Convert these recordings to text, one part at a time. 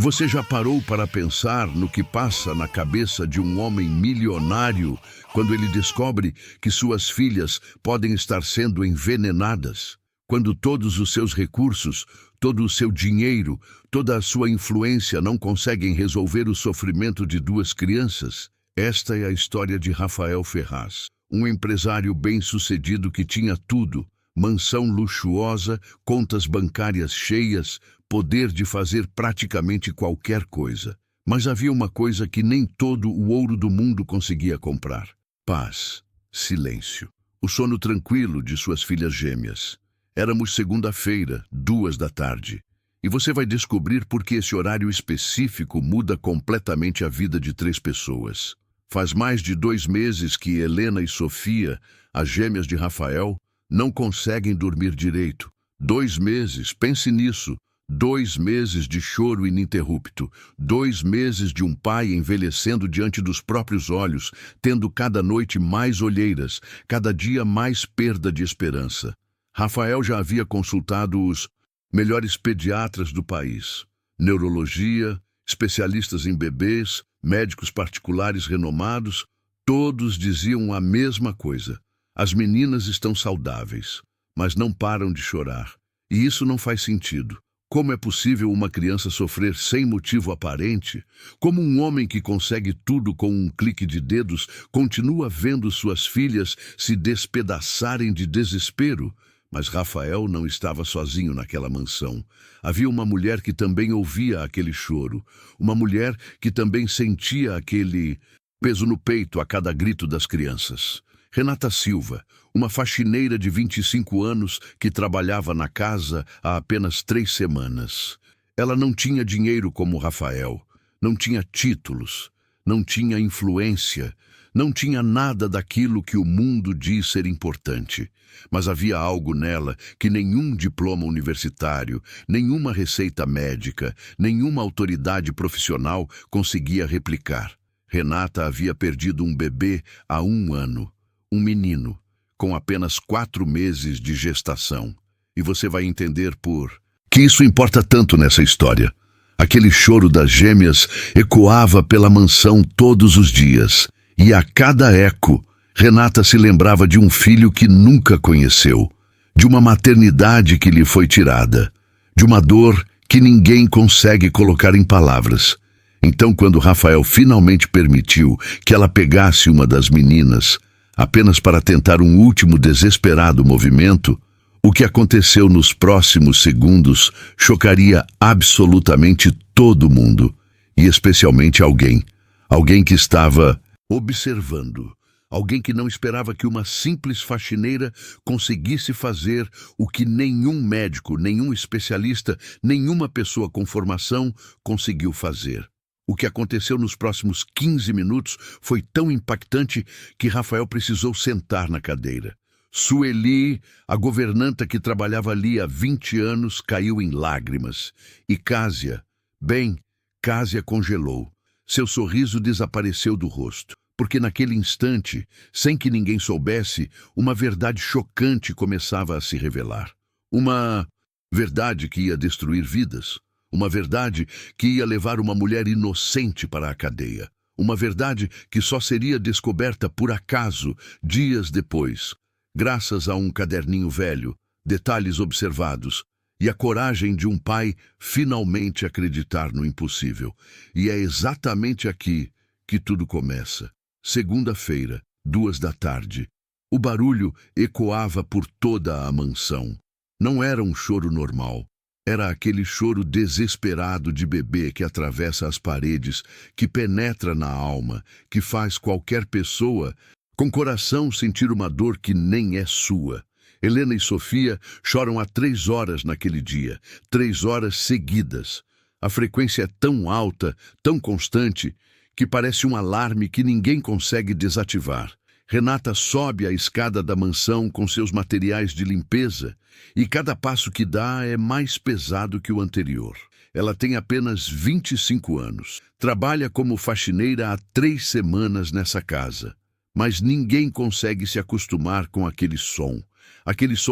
Você já parou para pensar no que passa na cabeça de um homem milionário quando ele descobre que suas filhas podem estar sendo envenenadas? Quando todos os seus recursos, todo o seu dinheiro, toda a sua influência não conseguem resolver o sofrimento de duas crianças? Esta é a história de Rafael Ferraz, um empresário bem-sucedido que tinha tudo: mansão luxuosa, contas bancárias cheias, poder de fazer praticamente qualquer coisa. Mas havia uma coisa que nem todo o ouro do mundo conseguia comprar: paz, silêncio, o sono tranquilo de suas filhas gêmeas. Éramos segunda-feira, 14h, e você vai descobrir por que esse horário específico muda completamente a vida de 3 pessoas. Faz mais de 2 meses que Helena e Sofia, as gêmeas de Rafael, não conseguem dormir direito. 2 meses, pense nisso. 2 meses de choro ininterrupto, 2 meses de um pai envelhecendo diante dos próprios olhos, tendo cada noite mais olheiras, cada dia mais perda de esperança. Rafael já havia consultado os melhores pediatras do país, neurologia, especialistas em bebês, médicos particulares renomados. Todos diziam a mesma coisa: as meninas estão saudáveis, mas não param de chorar. E isso não faz sentido. Como é possível uma criança sofrer sem motivo aparente? Como um homem que consegue tudo com um clique de dedos continua vendo suas filhas se despedaçarem de desespero? Mas Rafael não estava sozinho naquela mansão. Havia uma mulher que também ouvia aquele choro, uma mulher que também sentia aquele peso no peito a cada grito das crianças. Renata Silva, uma faxineira de 25 anos que trabalhava na casa há apenas 3 semanas. Ela não tinha dinheiro como Rafael, não tinha títulos, não tinha influência, não tinha nada daquilo que o mundo diz ser importante. Mas havia algo nela que nenhum diploma universitário, nenhuma receita médica, nenhuma autoridade profissional conseguia replicar. Renata havia perdido um bebê há 1 ano. Um menino, com apenas 4 meses de gestação. E você vai entender por que isso importa tanto nessa história. Aquele choro das gêmeas ecoava pela mansão todos os dias. E a cada eco, Renata se lembrava de um filho que nunca conheceu, de uma maternidade que lhe foi tirada, de uma dor que ninguém consegue colocar em palavras. Então, quando Rafael finalmente permitiu que ela pegasse uma das meninas, apenas para tentar um último desesperado movimento, o que aconteceu nos próximos segundos chocaria absolutamente todo mundo, e especialmente alguém que estava observando, alguém que não esperava que uma simples faxineira conseguisse fazer o que nenhum médico, nenhum especialista, nenhuma pessoa com formação conseguiu fazer. O que aconteceu nos próximos 15 minutos foi tão impactante que Rafael precisou sentar na cadeira. Sueli, a governanta que trabalhava ali há 20 anos, caiu em lágrimas. E Cásia congelou. Seu sorriso desapareceu do rosto, porque naquele instante, sem que ninguém soubesse, uma verdade chocante começava a se revelar. Uma verdade que ia destruir vidas. Uma verdade que ia levar uma mulher inocente para a cadeia. Uma verdade que só seria descoberta por acaso, dias depois, graças a um caderninho velho, detalhes observados e a coragem de um pai finalmente acreditar no impossível. E é exatamente aqui que tudo começa. Segunda-feira, 14h. O barulho ecoava por toda a mansão. Não era um choro normal. Era aquele choro desesperado de bebê que atravessa as paredes, que penetra na alma, que faz qualquer pessoa com coração sentir uma dor que nem é sua. Helena e Sofia choram há 3 horas naquele dia, 3 horas seguidas. A frequência é tão alta, tão constante, que parece um alarme que ninguém consegue desativar. Renata sobe a escada da mansão com seus materiais de limpeza e cada passo que dá é mais pesado que o anterior. Ela tem apenas 25 anos. Trabalha como faxineira há 3 semanas nessa casa. Mas ninguém consegue se acostumar com aquele som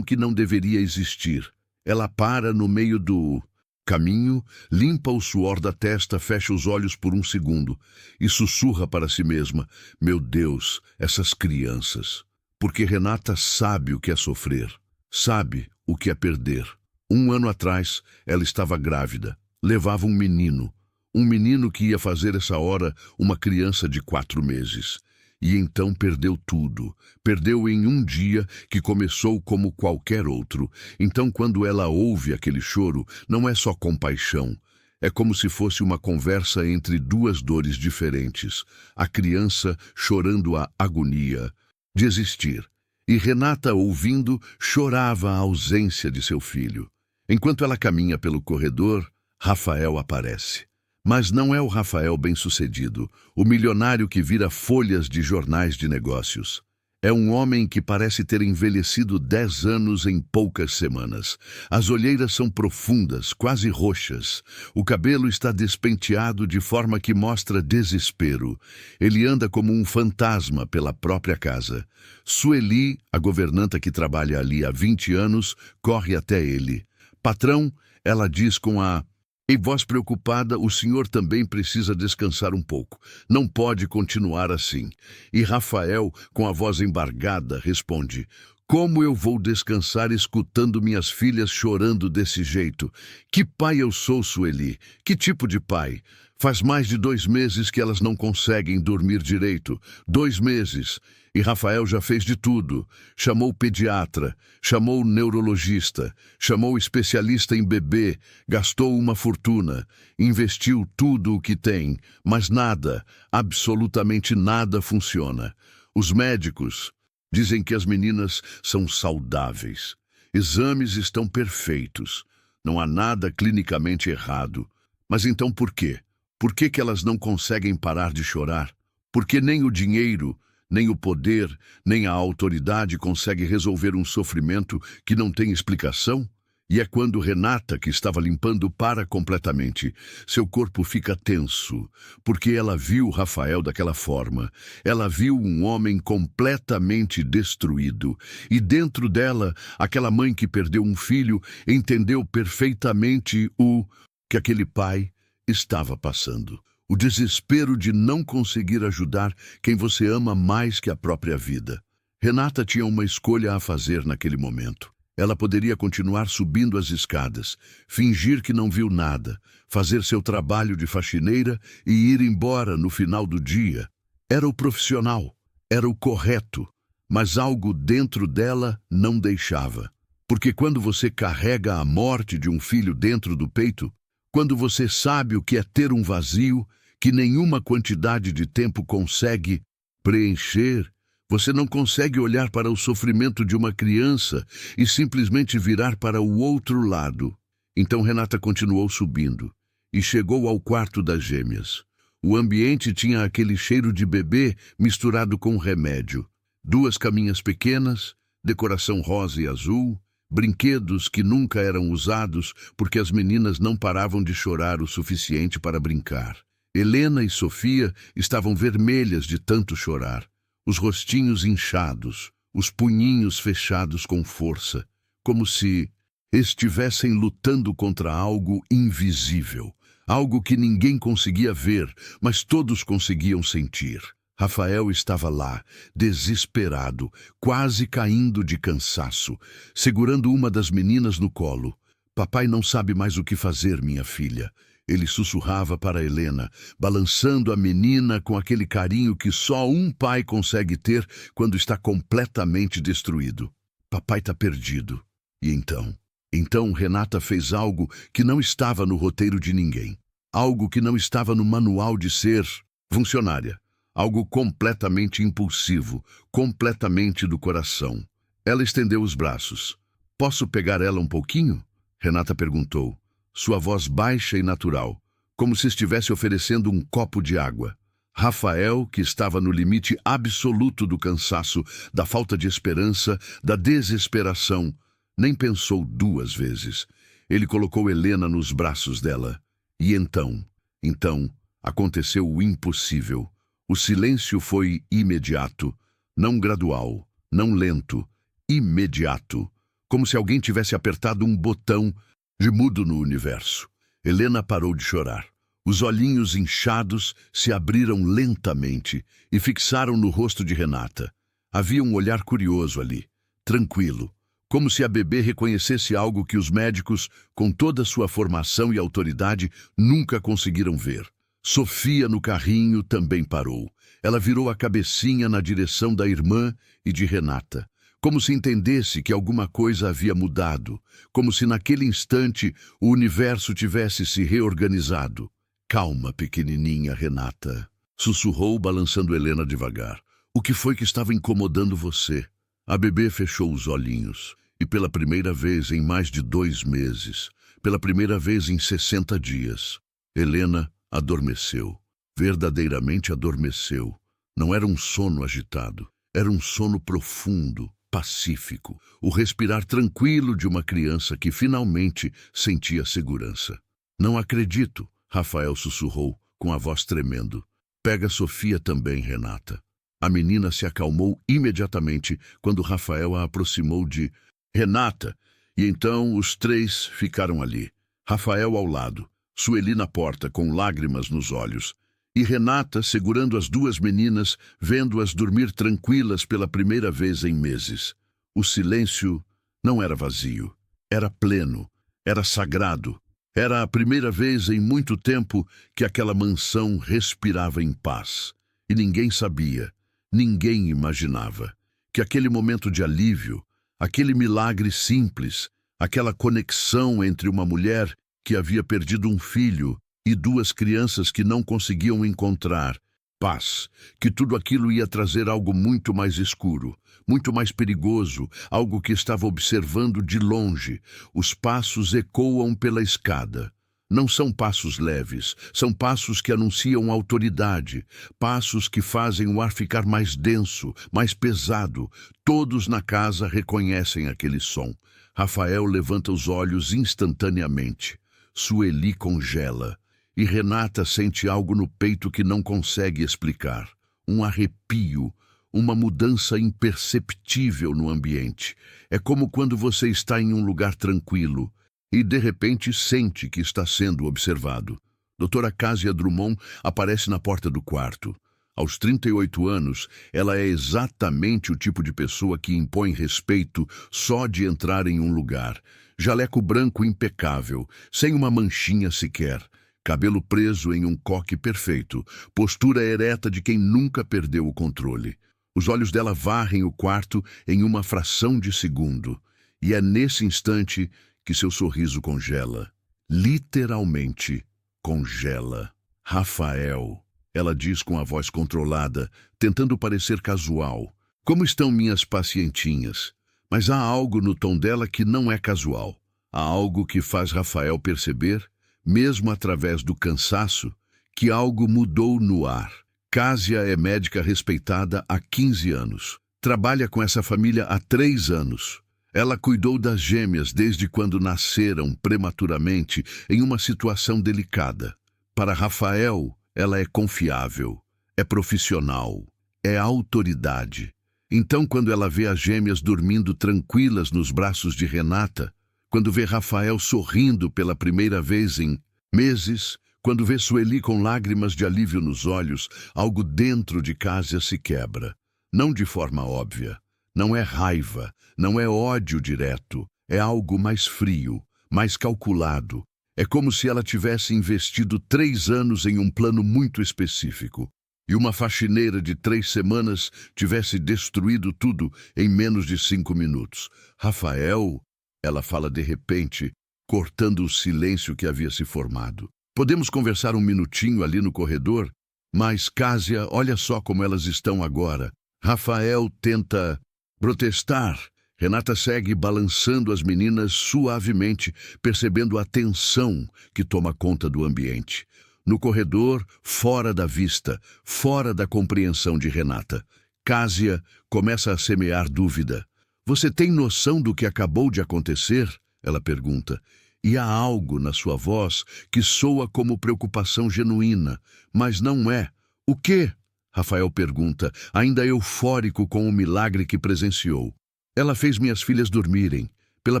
que não deveria existir. Ela para no meio do Caminho, limpa o suor da testa, fecha os olhos por um segundo e sussurra para si mesma: meu Deus, essas crianças. Porque Renata sabe o que é sofrer, sabe o que é perder. 1 ano atrás, ela estava grávida, levava um menino que ia fazer essa hora uma criança de 4 meses. E então perdeu tudo. Perdeu em um dia que começou como qualquer outro. Então, quando ela ouve aquele choro, não é só compaixão. É como se fosse uma conversa entre duas dores diferentes. A criança chorando a agonia de existir. E Renata, ouvindo, chorava a ausência de seu filho. Enquanto ela caminha pelo corredor, Rafael aparece. Mas não é o Rafael bem-sucedido, o milionário que vira folhas de jornais de negócios. É um homem que parece ter envelhecido 10 anos em poucas semanas. As olheiras são profundas, quase roxas. O cabelo está despenteado de forma que mostra desespero. Ele anda como um fantasma pela própria casa. Sueli, a governanta que trabalha ali há 20 anos, corre até ele. Patrão, ela diz com a... Em voz preocupada, o senhor também precisa descansar um pouco. Não pode continuar assim. E Rafael, com a voz embargada, responde: como eu vou descansar escutando minhas filhas chorando desse jeito? Que pai eu sou, Sueli? Que tipo de pai? Faz mais de 2 meses que elas não conseguem dormir direito. 2 meses. E Rafael já fez de tudo. Chamou o pediatra, chamou o neurologista, chamou o especialista em bebê, gastou uma fortuna, investiu tudo o que tem, mas nada, absolutamente nada funciona. Os médicos dizem que as meninas são saudáveis. Exames estão perfeitos. Não há nada clinicamente errado. Mas então por quê? Por que elas não conseguem parar de chorar? Porque nem o dinheiro, nem o poder, nem a autoridade consegue resolver um sofrimento que não tem explicação? E é quando Renata, que estava limpando, para completamente. Seu corpo fica tenso, porque ela viu Rafael daquela forma. Ela viu um homem completamente destruído. E dentro dela, aquela mãe que perdeu um filho entendeu perfeitamente o que aquele pai estava passando. O desespero de não conseguir ajudar quem você ama mais que a própria vida. Renata tinha uma escolha a fazer naquele momento. Ela poderia continuar subindo as escadas, fingir que não viu nada, fazer seu trabalho de faxineira e ir embora no final do dia. Era o profissional, era o correto, mas algo dentro dela não deixava. Porque quando você carrega a morte de um filho dentro do peito, quando você sabe o que é ter um vazio que nenhuma quantidade de tempo consegue preencher, você não consegue olhar para o sofrimento de uma criança e simplesmente virar para o outro lado. Então Renata continuou subindo e chegou ao quarto das gêmeas. O ambiente tinha aquele cheiro de bebê misturado com remédio. 2 caminhas pequenas, decoração rosa e azul, brinquedos que nunca eram usados porque as meninas não paravam de chorar o suficiente para brincar. Helena e Sofia estavam vermelhas de tanto chorar, os rostinhos inchados, os punhinhos fechados com força, como se estivessem lutando contra algo invisível, algo que ninguém conseguia ver, mas todos conseguiam sentir. Rafael estava lá, desesperado, quase caindo de cansaço, segurando uma das meninas no colo. Papai não sabe mais o que fazer, minha filha. Ele sussurrava para Helena, balançando a menina com aquele carinho que só um pai consegue ter quando está completamente destruído. Papai está perdido. E então? Então Renata fez algo que não estava no roteiro de ninguém. Algo que não estava no manual de ser funcionária. Algo completamente impulsivo, completamente do coração. Ela estendeu os braços. Posso pegar ela um pouquinho? Renata perguntou. Sua voz baixa e natural, como se estivesse oferecendo um copo de água. Rafael, que estava no limite absoluto do cansaço, da falta de esperança, da desesperação, nem pensou 2 vezes. Ele colocou Helena nos braços dela. E então, aconteceu o impossível. O silêncio foi imediato, não gradual, não lento, imediato, como se alguém tivesse apertado um botão de mudo no universo. Helena parou de chorar. Os olhinhos inchados se abriram lentamente e fixaram no rosto de Renata. Havia um olhar curioso ali, tranquilo, como se a bebê reconhecesse algo que os médicos, com toda sua formação e autoridade, nunca conseguiram ver. Sofia, no carrinho, também parou. Ela virou a cabecinha na direção da irmã e de Renata, como se entendesse que alguma coisa havia mudado, como se naquele instante o universo tivesse se reorganizado. Calma, pequenininha Renata, sussurrou, balançando Helena devagar. O que foi que estava incomodando você? A bebê fechou os olhinhos e pela primeira vez em mais de 2 meses, pela primeira vez em 60 dias, Helena adormeceu. Verdadeiramente adormeceu. Não era um sono agitado, era um sono profundo, pacífico, o respirar tranquilo de uma criança que finalmente sentia segurança. Não acredito, Rafael sussurrou, com a voz tremendo. Pega Sofia também, Renata. A menina se acalmou imediatamente quando Rafael a aproximou de Renata, e então os 3 ficaram ali. Rafael ao lado, Sueli na porta com lágrimas nos olhos, e Renata segurando as 2 meninas, vendo-as dormir tranquilas pela primeira vez em meses. O silêncio não era vazio, era pleno, era sagrado. Era a primeira vez em muito tempo que aquela mansão respirava em paz. E ninguém sabia, ninguém imaginava, que aquele momento de alívio, aquele milagre simples, aquela conexão entre uma mulher que havia perdido um filho e 2 crianças que não conseguiam encontrar paz, que tudo aquilo ia trazer algo muito mais escuro, muito mais perigoso, algo que estava observando de longe. Os passos ecoam pela escada. Não são passos leves, são passos que anunciam autoridade, passos que fazem o ar ficar mais denso, mais pesado. Todos na casa reconhecem aquele som. Rafael levanta os olhos instantaneamente. Sueli congela. E Renata sente algo no peito que não consegue explicar. Um arrepio, uma mudança imperceptível no ambiente. É como quando você está em um lugar tranquilo e, de repente, sente que está sendo observado. Doutora Cásia Drummond aparece na porta do quarto. Aos 38 anos, ela é exatamente o tipo de pessoa que impõe respeito só de entrar em um lugar. Jaleco branco impecável, sem uma manchinha sequer. Cabelo preso em um coque perfeito, postura ereta de quem nunca perdeu o controle. Os olhos dela varrem o quarto em uma fração de segundo. E é nesse instante que seu sorriso congela. Literalmente congela. Rafael, ela diz com a voz controlada, tentando parecer casual. Como estão minhas pacientinhas? Mas há algo no tom dela que não é casual. Há algo que faz Rafael perceber, mesmo através do cansaço, que algo mudou no ar. Cásia é médica respeitada há 15 anos. Trabalha com essa família há 3 anos. Ela cuidou das gêmeas desde quando nasceram prematuramente em uma situação delicada. Para Rafael, ela é confiável, é profissional, é autoridade. Então, quando ela vê as gêmeas dormindo tranquilas nos braços de Renata, quando vê Rafael sorrindo pela primeira vez em meses, quando vê Sueli com lágrimas de alívio nos olhos, algo dentro de Cásia se quebra. Não de forma óbvia. Não é raiva, não é ódio direto. É algo mais frio, mais calculado. É como se ela tivesse investido 3 anos em um plano muito específico. E uma faxineira de 3 semanas tivesse destruído tudo em menos de 5 minutos. Rafael... Ela fala de repente, cortando o silêncio que havia se formado. Podemos conversar um minutinho ali no corredor? Mas, Cásia, olha só como elas estão agora. Rafael tenta protestar. Renata segue balançando as meninas suavemente, percebendo a tensão que toma conta do ambiente. No corredor, fora da vista, fora da compreensão de Renata, Cásia começa a semear dúvida. Você tem noção do que acabou de acontecer? Ela pergunta. E há algo na sua voz que soa como preocupação genuína, mas não é. O quê? Rafael pergunta, ainda eufórico com o milagre que presenciou. Ela fez minhas filhas dormirem, pela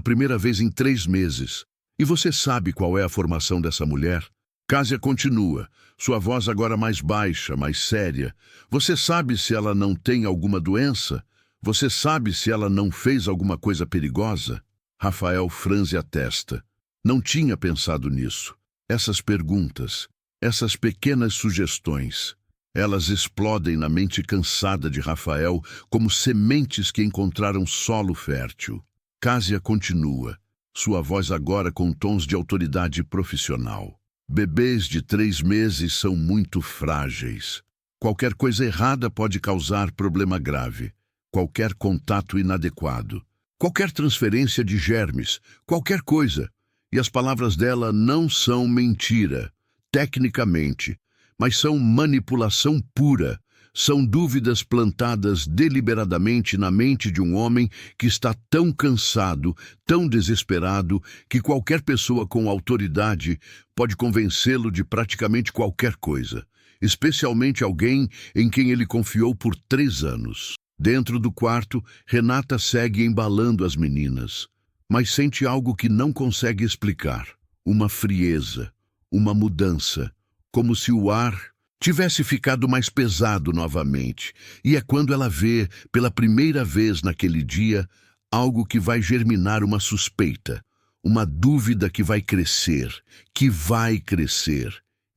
primeira vez em 3 meses. E você sabe qual é a formação dessa mulher? Kásia continua, sua voz agora mais baixa, mais séria. Você sabe se ela não tem alguma doença? Você sabe se ela não fez alguma coisa perigosa? Rafael franze a testa. Não tinha pensado nisso. Essas perguntas, essas pequenas sugestões, elas explodem na mente cansada de Rafael como sementes que encontraram solo fértil. Kásia continua, sua voz agora com tons de autoridade profissional. Bebês de 3 meses são muito frágeis. Qualquer coisa errada pode causar problema grave. Qualquer contato inadequado. Qualquer transferência de germes. Qualquer coisa. E as palavras dela não são mentira, tecnicamente, mas são manipulação pura. São dúvidas plantadas deliberadamente na mente de um homem que está tão cansado, tão desesperado, que qualquer pessoa com autoridade pode convencê-lo de praticamente qualquer coisa, especialmente alguém em quem ele confiou por 3 anos. Dentro do quarto, Renata segue embalando as meninas, mas sente algo que não consegue explicar. Uma frieza, uma mudança, como se o ar tivesse ficado mais pesado novamente, e é quando ela vê, pela primeira vez naquele dia, algo que vai germinar uma suspeita, uma dúvida que vai crescer,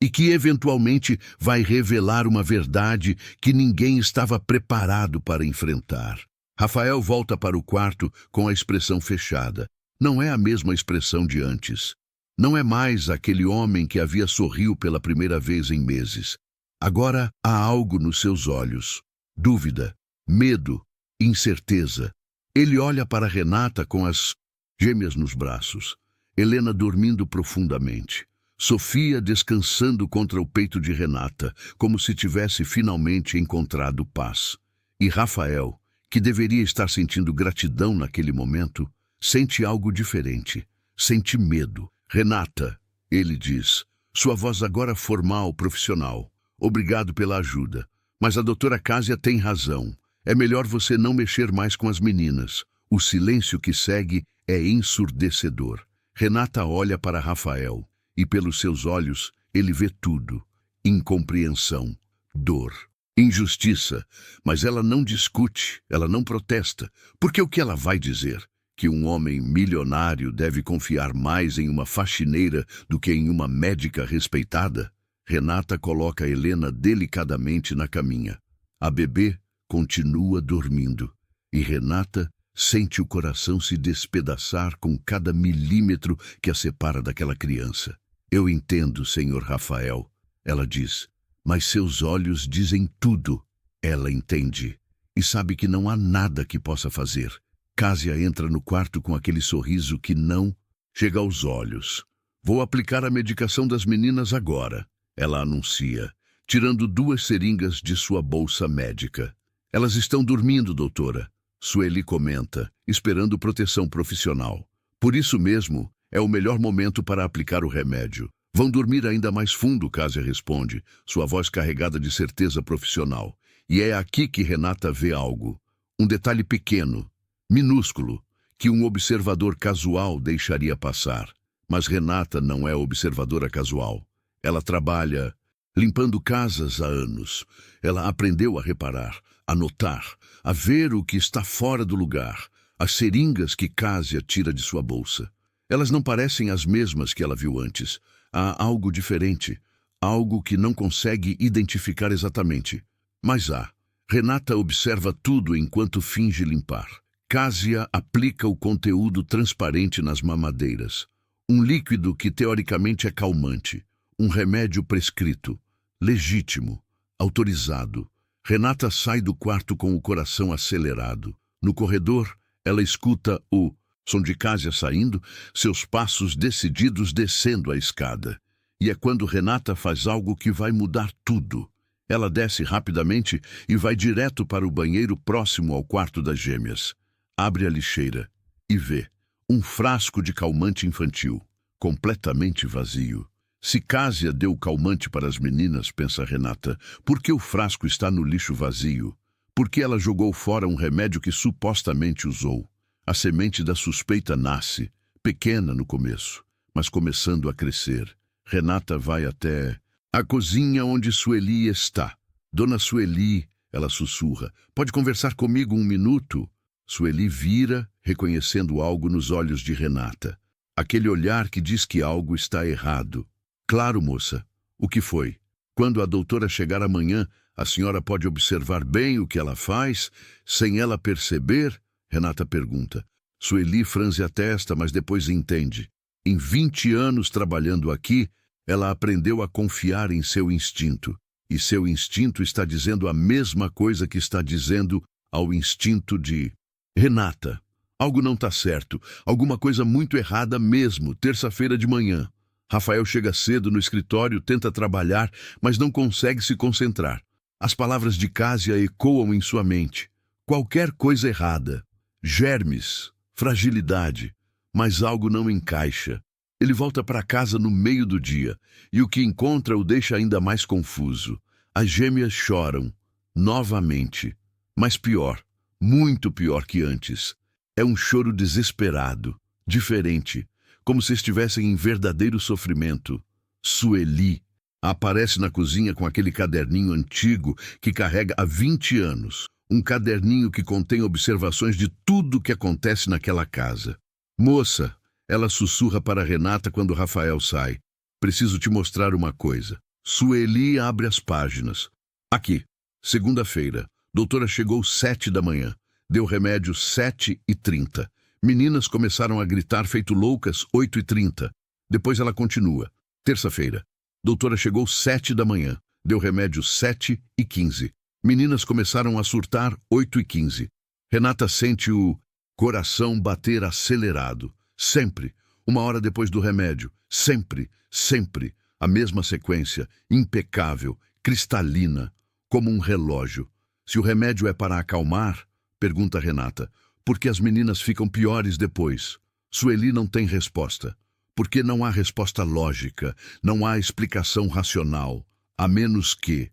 e que eventualmente vai revelar uma verdade que ninguém estava preparado para enfrentar. Rafael volta para o quarto com a expressão fechada. Não é a mesma expressão de antes. Não é mais aquele homem que havia sorriu pela primeira vez em meses. Agora há algo nos seus olhos. Dúvida, medo, incerteza. Ele olha para Renata com as gêmeas nos braços. Helena dormindo profundamente. Sofia descansando contra o peito de Renata, como se tivesse finalmente encontrado paz. E Rafael, que deveria estar sentindo gratidão naquele momento, sente algo diferente. Sente medo. Renata, ele diz, sua voz agora formal, profissional. Obrigado pela ajuda, mas a doutora Kásia tem razão. É melhor você não mexer mais com as meninas. O silêncio que segue é ensurdecedor. Renata olha para Rafael e pelos seus olhos ele vê tudo. Incompreensão, dor, injustiça, mas ela não discute, ela não protesta, porque o que ela vai dizer? Que um homem milionário deve confiar mais em uma faxineira do que em uma médica respeitada? Renata coloca Helena delicadamente na caminha. A bebê continua dormindo e Renata sente o coração se despedaçar com cada milímetro que a separa daquela criança. Eu entendo, senhor Rafael, ela diz, mas seus olhos dizem tudo. Ela entende e sabe que não há nada que possa fazer. Kásia entra no quarto com aquele sorriso que não chega aos olhos. Vou aplicar a medicação das meninas agora. Ela anuncia, tirando 2 seringas de sua bolsa médica. Elas estão dormindo, doutora. Sueli comenta, esperando proteção profissional. Por isso mesmo, é o melhor momento para aplicar o remédio. Vão dormir ainda mais fundo, Kásia responde, sua voz carregada de certeza profissional. E é aqui que Renata vê algo. Um detalhe pequeno, minúsculo, que um observador casual deixaria passar. Mas Renata não é observadora casual. Ela trabalha limpando casas há anos. Ela aprendeu a reparar, a notar, a ver o que está fora do lugar, as seringas que Kásia tira de sua bolsa. Elas não parecem as mesmas que ela viu antes. Há algo diferente, algo que não consegue identificar exatamente. Mas há. Renata observa tudo enquanto finge limpar. Kásia aplica o conteúdo transparente nas mamadeiras. Um líquido que teoricamente é calmante. Um remédio prescrito, legítimo, autorizado. Renata sai do quarto com o coração acelerado. No corredor, ela escuta o som de Kásia saindo, seus passos decididos descendo a escada. E é quando Renata faz algo que vai mudar tudo. Ela desce rapidamente e vai direto para o banheiro próximo ao quarto das gêmeas. Abre a lixeira e vê um frasco de calmante infantil, completamente vazio. Se Kásia deu o calmante para as meninas, pensa Renata, por que o frasco está no lixo vazio? Por que ela jogou fora um remédio que supostamente usou? A semente da suspeita nasce, pequena no começo, mas começando a crescer. Renata vai até a cozinha onde Sueli está. Dona Sueli, ela sussurra, pode conversar comigo um minuto? Sueli vira, reconhecendo algo nos olhos de Renata. Aquele olhar que diz que algo está errado. Claro, moça. O que foi? Quando a doutora chegar amanhã, a senhora pode observar bem o que ela faz, sem ela perceber? Renata pergunta. Sueli franze a testa, mas depois entende. Em 20 anos trabalhando aqui, ela aprendeu a confiar em seu instinto. E seu instinto está dizendo a mesma coisa que está dizendo ao instinto de... Renata, algo não está certo. Alguma coisa muito errada mesmo, terça-feira de manhã. Rafael chega cedo no escritório, tenta trabalhar, mas não consegue se concentrar. As palavras de Kásia ecoam em sua mente. Qualquer coisa errada. Germes, fragilidade, mas algo não encaixa. Ele volta para casa no meio do dia, e o que encontra o deixa ainda mais confuso. As gêmeas choram, novamente, mas pior, muito pior que antes. É um choro desesperado, diferente, como se estivessem em verdadeiro sofrimento. Sueli aparece na cozinha com aquele caderninho antigo que carrega há 20 anos. Um caderninho que contém observações de tudo que acontece naquela casa. Moça, ela sussurra para Renata quando Rafael sai. Preciso te mostrar uma coisa. Sueli abre as páginas. Aqui, segunda-feira. Doutora chegou 7 da manhã. Deu remédio 7h30. Meninas começaram a gritar feito loucas 8h30. Depois ela continua. Terça-feira. Doutora chegou 7 da manhã. Deu remédio 7h15. Meninas começaram a surtar 8h15. Renata sente o coração bater acelerado. Sempre. 1 hora depois do remédio. Sempre, sempre. A mesma sequência. Impecável. Cristalina. Como um relógio. Se o remédio é para acalmar, pergunta Renata, por que as meninas ficam piores depois? Sueli não tem resposta. Porque não há resposta lógica. Não há explicação racional. A menos que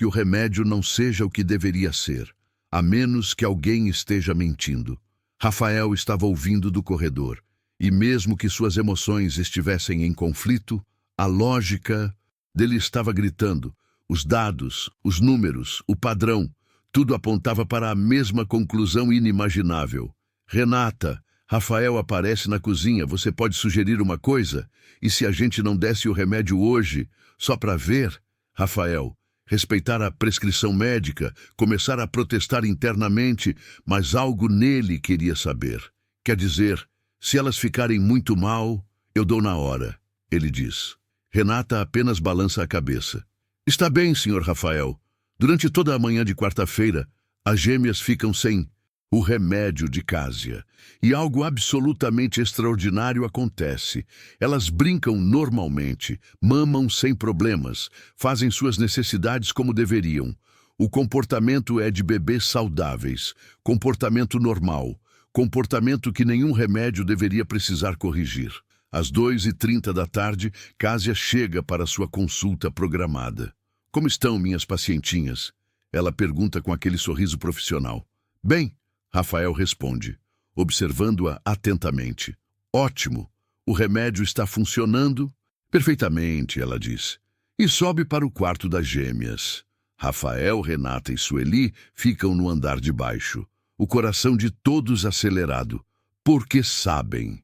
o remédio não seja o que deveria ser. A menos que alguém esteja mentindo. Rafael estava ouvindo do corredor. E mesmo que suas emoções estivessem em conflito, a lógica dele estava gritando. Os dados, os números, o padrão, tudo apontava para a mesma conclusão inimaginável. Renata, Rafael aparece na cozinha. Você pode sugerir uma coisa? E se a gente não desse o remédio hoje, só para ver? Rafael, respeitar a prescrição médica, começar a protestar internamente, mas algo nele queria saber. Quer dizer, se elas ficarem muito mal, eu dou na hora, ele diz. Renata apenas balança a cabeça. Está bem, senhor Rafael. Durante toda a manhã de quarta-feira, as gêmeas ficam sem o remédio de Kásia. E algo absolutamente extraordinário acontece. Elas brincam normalmente, mamam sem problemas, fazem suas necessidades como deveriam. O comportamento é de bebês saudáveis, comportamento normal, comportamento que nenhum remédio deveria precisar corrigir. Às 2h30 da tarde, Kásia chega para sua consulta programada. Como estão minhas pacientinhas? Ela pergunta com aquele sorriso profissional. Bem, Rafael responde, observando-a atentamente. Ótimo, o remédio está funcionando? Perfeitamente, ela diz. E sobe para o quarto das gêmeas. Rafael, Renata e Sueli ficam no andar de baixo. O coração de todos acelerado. Porque sabem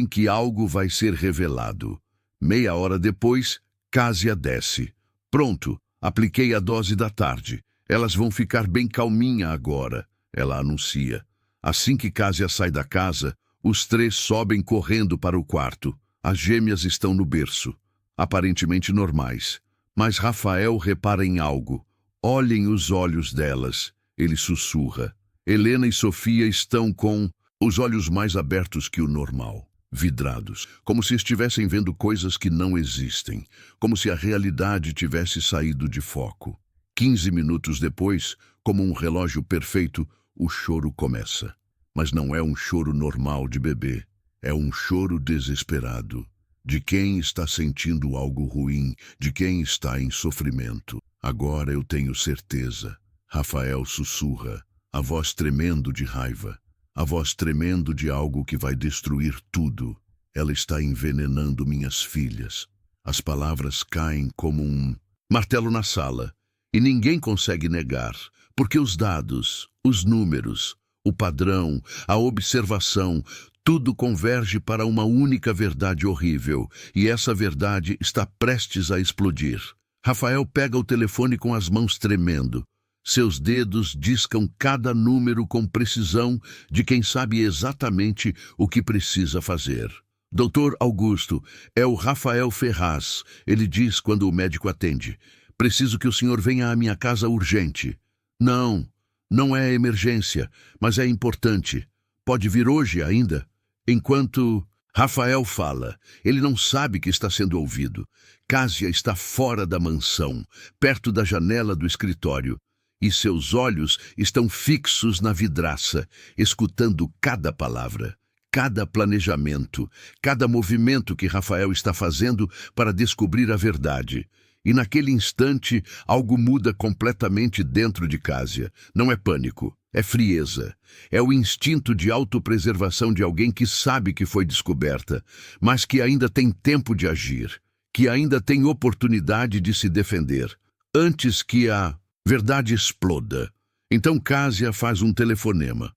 que algo vai ser revelado. Meia hora depois, Kásia desce. Pronto, apliquei a dose da tarde. Elas vão ficar bem calminha agora, ela anuncia. Assim que Kásia sai da casa, os 3 sobem correndo para o quarto. As gêmeas estão no berço, aparentemente normais. Mas Rafael repara em algo. Olhem os olhos delas, ele sussurra. Helena e Sofia estão com os olhos mais abertos que o normal, vidrados, como se estivessem vendo coisas que não existem, como se a realidade tivesse saído de foco. 15 minutos depois, como um relógio perfeito, o choro começa. Mas não é um choro normal de bebê, é um choro desesperado, de quem está sentindo algo ruim, de quem está em sofrimento. Agora eu tenho certeza, Rafael sussurra, a voz tremendo de raiva. A voz tremendo de algo que vai destruir tudo. Ela está envenenando minhas filhas. As palavras caem como um martelo na sala, e ninguém consegue negar, porque os dados, os números, o padrão, a observação, tudo converge para uma única verdade horrível, e essa verdade está prestes a explodir. Rafael pega o telefone com as mãos tremendo. Seus dedos discam cada número com precisão de quem sabe exatamente o que precisa fazer. Doutor Augusto, é o Rafael Ferraz. Ele diz quando o médico atende. Preciso que o senhor venha à minha casa urgente. Não, não é emergência, mas é importante. Pode vir hoje ainda? Enquanto Rafael fala, ele não sabe que está sendo ouvido. Kásia está fora da mansão, perto da janela do escritório, e seus olhos estão fixos na vidraça, escutando cada palavra, cada planejamento, cada movimento que Rafael está fazendo para descobrir a verdade. E naquele instante, algo muda completamente dentro de Kásia. Não é pânico, é frieza. É o instinto de autopreservação de alguém que sabe que foi descoberta, mas que ainda tem tempo de agir, que ainda tem oportunidade de se defender, antes que a verdade exploda. Então Kásia faz um telefonema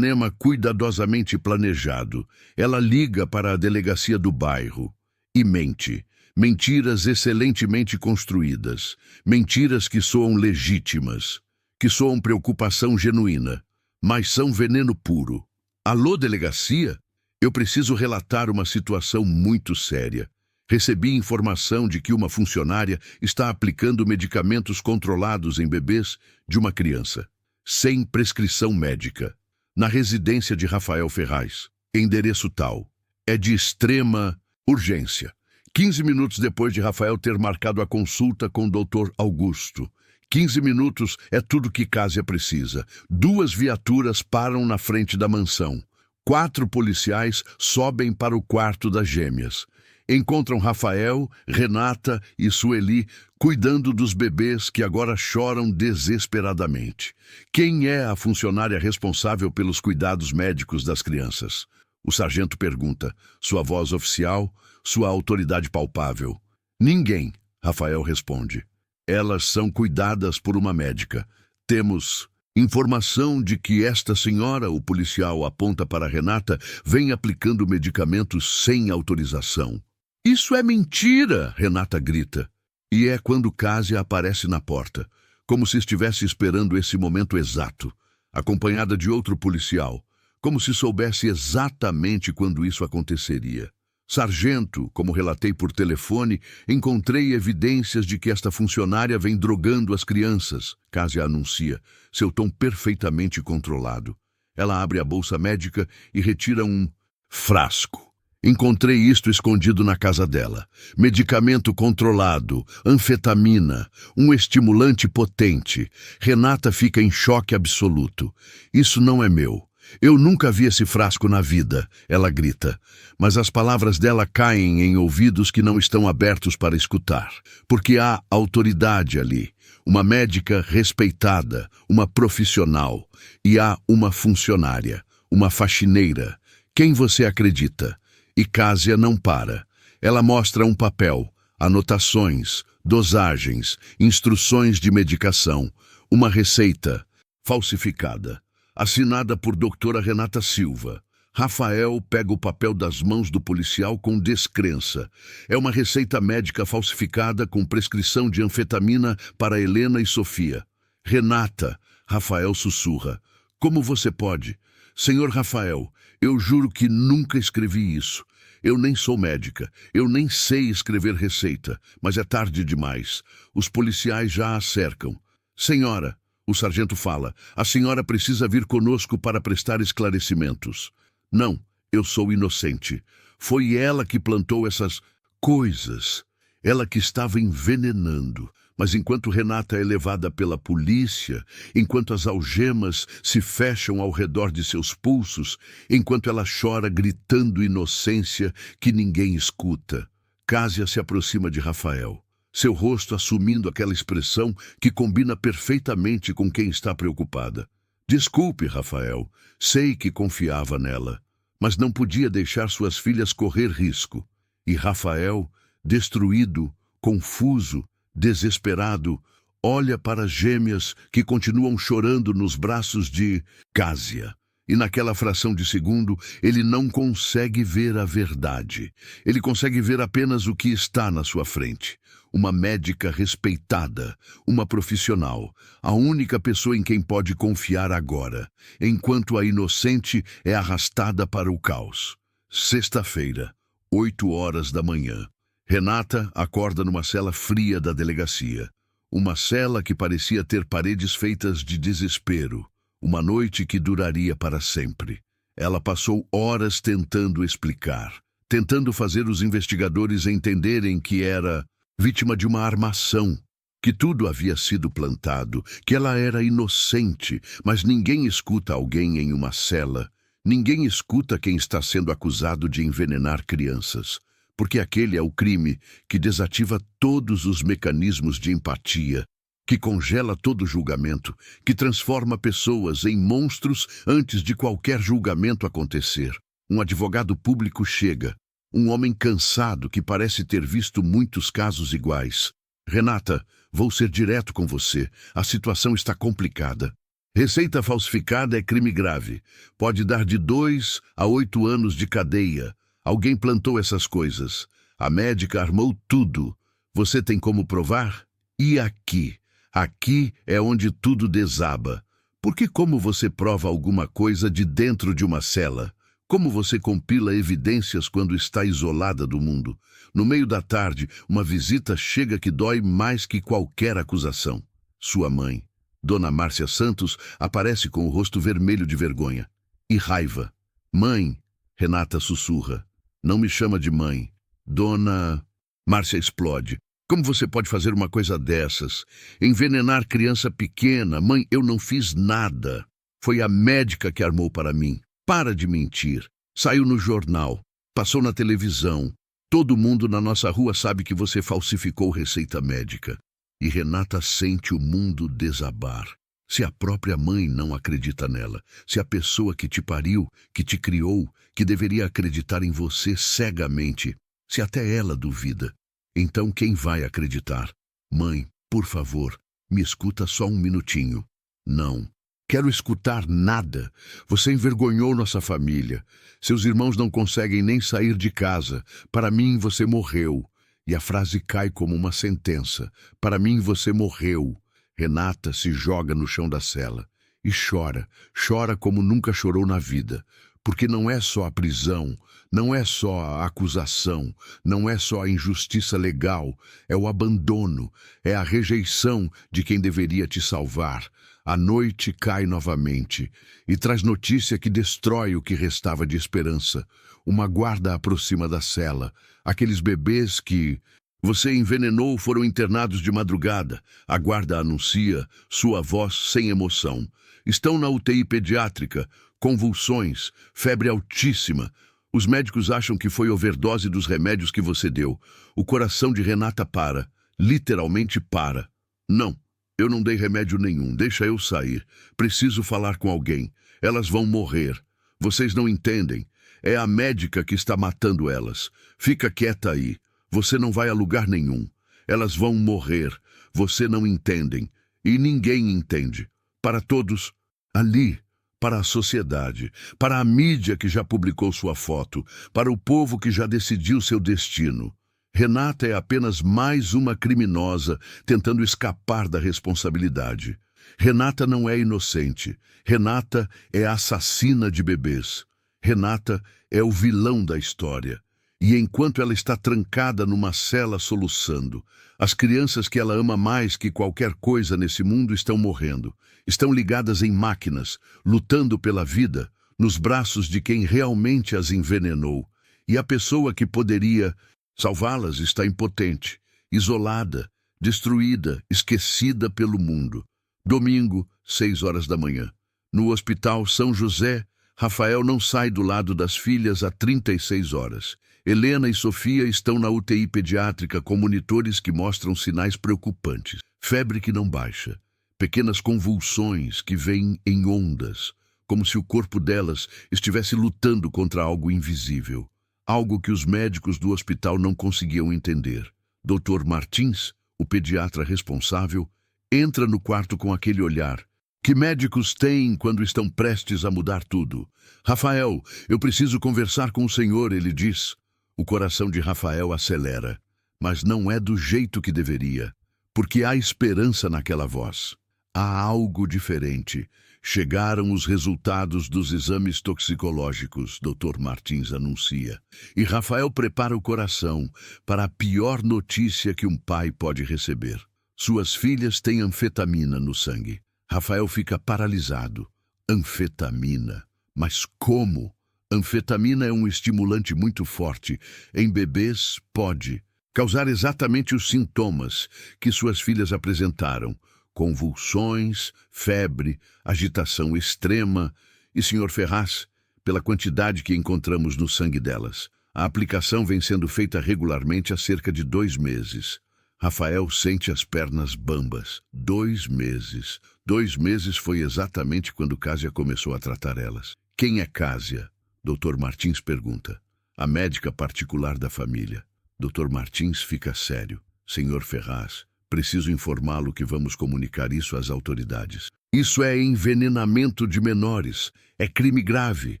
cuidadosamente planejado. Ela liga para a delegacia do bairro e mente. Mentiras excelentemente construídas, mentiras que soam legítimas, que soam preocupação genuína, mas são veneno puro. Alô, delegacia? Eu preciso relatar uma situação muito séria. Recebi informação de que uma funcionária está aplicando medicamentos controlados em bebês de uma criança, sem prescrição médica, na residência de Rafael Ferraz, endereço tal. É de extrema urgência. 15 minutos depois de Rafael ter marcado a consulta com o Dr. Augusto. 15 minutos é tudo que Kásia precisa. 2 viaturas param na frente da mansão. 4 policiais sobem para o quarto das gêmeas. Encontram Rafael, Renata e Sueli cuidando dos bebês que agora choram desesperadamente. Quem é a funcionária responsável pelos cuidados médicos das crianças? O sargento pergunta. Sua voz oficial, sua autoridade palpável. Ninguém, Rafael responde. Elas são cuidadas por uma médica. Temos informação de que esta senhora, o policial aponta para Renata, vem aplicando medicamentos sem autorização. Isso é mentira, Renata grita. E é quando Kásia aparece na porta, como se estivesse esperando esse momento exato, acompanhada de outro policial, como se soubesse exatamente quando isso aconteceria. Sargento, como relatei por telefone, encontrei evidências de que esta funcionária vem drogando as crianças, Kásia anuncia, seu tom perfeitamente controlado. Ela abre a bolsa médica e retira um frasco. Encontrei isto escondido na casa dela. Medicamento controlado, anfetamina, um estimulante potente. Renata fica em choque absoluto. Isso não é meu. Eu nunca vi esse frasco na vida, ela grita. Mas as palavras dela caem em ouvidos que não estão abertos para escutar. Porque há autoridade ali. Uma médica respeitada, uma profissional. E há uma funcionária, uma faxineira. Quem você acredita? E Kásia não para. Ela mostra um papel, anotações, dosagens, instruções de medicação, uma receita falsificada, assinada por doutora Renata Silva. Rafael pega o papel das mãos do policial com descrença. É uma receita médica falsificada com prescrição de anfetamina para Helena e Sofia. Renata, Rafael sussurra. Como você pode? Senhor Rafael, eu juro que nunca escrevi isso. Eu nem sou médica, eu nem sei escrever receita, mas é tarde demais. Os policiais já a cercam. Senhora, o sargento fala, a senhora precisa vir conosco para prestar esclarecimentos. Não, eu sou inocente. Foi ela que plantou essas coisas. Ela que estava envenenando. Mas enquanto Renata é levada pela polícia, enquanto as algemas se fecham ao redor de seus pulsos, enquanto ela chora gritando inocência que ninguém escuta, Kásia se aproxima de Rafael, seu rosto assumindo aquela expressão que combina perfeitamente com quem está preocupada. Desculpe, Rafael, sei que confiava nela. mas não podia deixar suas filhas correr risco. E Rafael, destruído, confuso, desesperado, olha para as gêmeas que continuam chorando nos braços de Cásia. E naquela fração de segundo, ele não consegue ver a verdade. Ele consegue ver apenas o que está na sua frente. Uma médica respeitada, uma profissional, a única pessoa em quem pode confiar agora, enquanto a inocente é arrastada para o caos. Sexta-feira, 8 horas da manhã. Renata acorda numa cela fria da delegacia. Uma cela que parecia ter paredes feitas de desespero. Uma noite que duraria para sempre. Ela passou horas tentando explicar, tentando fazer os investigadores entenderem que era vítima de uma armação, que tudo havia sido plantado, que ela era inocente, mas ninguém escuta alguém em uma cela, ninguém escuta quem está sendo acusado de envenenar crianças, porque aquele é o crime que desativa todos os mecanismos de empatia, que congela todo julgamento, que transforma pessoas em monstros antes de qualquer julgamento acontecer. Um advogado público chega, um homem cansado que parece ter visto muitos casos iguais. Renata, vou ser direto com você. A situação está complicada. Receita falsificada é crime grave. Pode dar de 2 a 8 anos de cadeia. Alguém plantou essas coisas. A médica armou tudo. Você tem como provar? E aqui? Aqui é onde tudo desaba. Porque como você prova alguma coisa de dentro de uma cela? Como você compila evidências quando está isolada do mundo? No meio da tarde, uma visita chega que dói mais que qualquer acusação. Sua mãe, Dona Márcia Santos, aparece com o rosto vermelho de vergonha e raiva. Mãe, Renata sussurra. Não me chama de mãe. Dona... Márcia explode. Como você pode fazer uma coisa dessas? Envenenar criança pequena? Mãe, eu não fiz nada. Foi a médica que armou para mim. Para de mentir. Saiu no jornal. Passou na televisão. Todo mundo na nossa rua sabe que você falsificou receita médica. E Renata sente o mundo desabar. Se a própria mãe não acredita nela, se a pessoa que te pariu, que te criou, que deveria acreditar em você cegamente, se até ela duvida, então quem vai acreditar? Mãe, por favor, me escuta só um minutinho. Não. Quero escutar nada. Você envergonhou nossa família. Seus irmãos não conseguem nem sair de casa. Para mim, você morreu. E a frase cai como uma sentença. Para mim, você morreu. Renata se joga no chão da cela e chora. Chora como nunca chorou na vida. Porque não é só a prisão, não é só a acusação, não é só a injustiça legal, é o abandono, é a rejeição de quem deveria te salvar. A noite cai novamente e traz notícia que destrói o que restava de esperança. Uma guarda aproxima da cela. Aqueles bebês que você envenenou foram internados de madrugada. A guarda anuncia, sua voz sem emoção. Estão na UTI pediátrica, convulsões, febre altíssima. Os médicos acham que foi overdose dos remédios que você deu. O coração de Renata para, literalmente para. Não. Eu não dei remédio nenhum, deixa eu sair. Preciso falar com alguém. Elas vão morrer. Vocês não entendem. É a médica que está matando elas. Fica quieta aí. Você não vai a lugar nenhum. Elas vão morrer. Você não entendem. E ninguém entende. Para todos, ali, para a sociedade, para a mídia que já publicou sua foto, para o povo que já decidiu seu destino. Renata é apenas mais uma criminosa tentando escapar da responsabilidade. Renata não é inocente. Renata é assassina de bebês. Renata é o vilão da história. E enquanto ela está trancada numa cela soluçando, as crianças que ela ama mais que qualquer coisa nesse mundo estão morrendo. Estão ligadas em máquinas, lutando pela vida, nos braços de quem realmente as envenenou. E a pessoa que poderia salvá-las está impotente, isolada, destruída, esquecida pelo mundo. Domingo, 6 horas da manhã. No Hospital São José, Rafael não sai do lado das filhas há 36 horas. Helena e Sofia estão na UTI pediátrica com monitores que mostram sinais preocupantes. Febre que não baixa, pequenas convulsões que vêm em ondas, como se o corpo delas estivesse lutando contra algo invisível, algo que os médicos do hospital não conseguiam entender. Dr. Martins, o pediatra responsável, entra no quarto com aquele olhar que médicos têm quando estão prestes a mudar tudo. Rafael, eu preciso conversar com o senhor, ele diz. O coração de Rafael acelera, mas não é do jeito que deveria, porque há esperança naquela voz. Há algo diferente. Chegaram os resultados dos exames toxicológicos, Dr. Martins anuncia. E Rafael prepara o coração para a pior notícia que um pai pode receber. Suas filhas têm anfetamina no sangue. Rafael fica paralisado. Anfetamina? Mas como? Anfetamina é um estimulante muito forte. Em bebês, pode causar exatamente os sintomas que suas filhas apresentaram: convulsões, febre, agitação extrema. E, Sr. Ferraz, pela quantidade que encontramos no sangue delas, a aplicação vem sendo feita regularmente há cerca de 2 meses. Rafael sente as pernas bambas. 2 meses. 2 meses foi exatamente quando Cásia começou a tratar elas. Quem é Cásia? Dr. Martins pergunta. A médica particular da família. Dr. Martins fica sério. Senhor Ferraz, preciso informá-lo que vamos comunicar isso às autoridades. Isso é envenenamento de menores. É crime grave.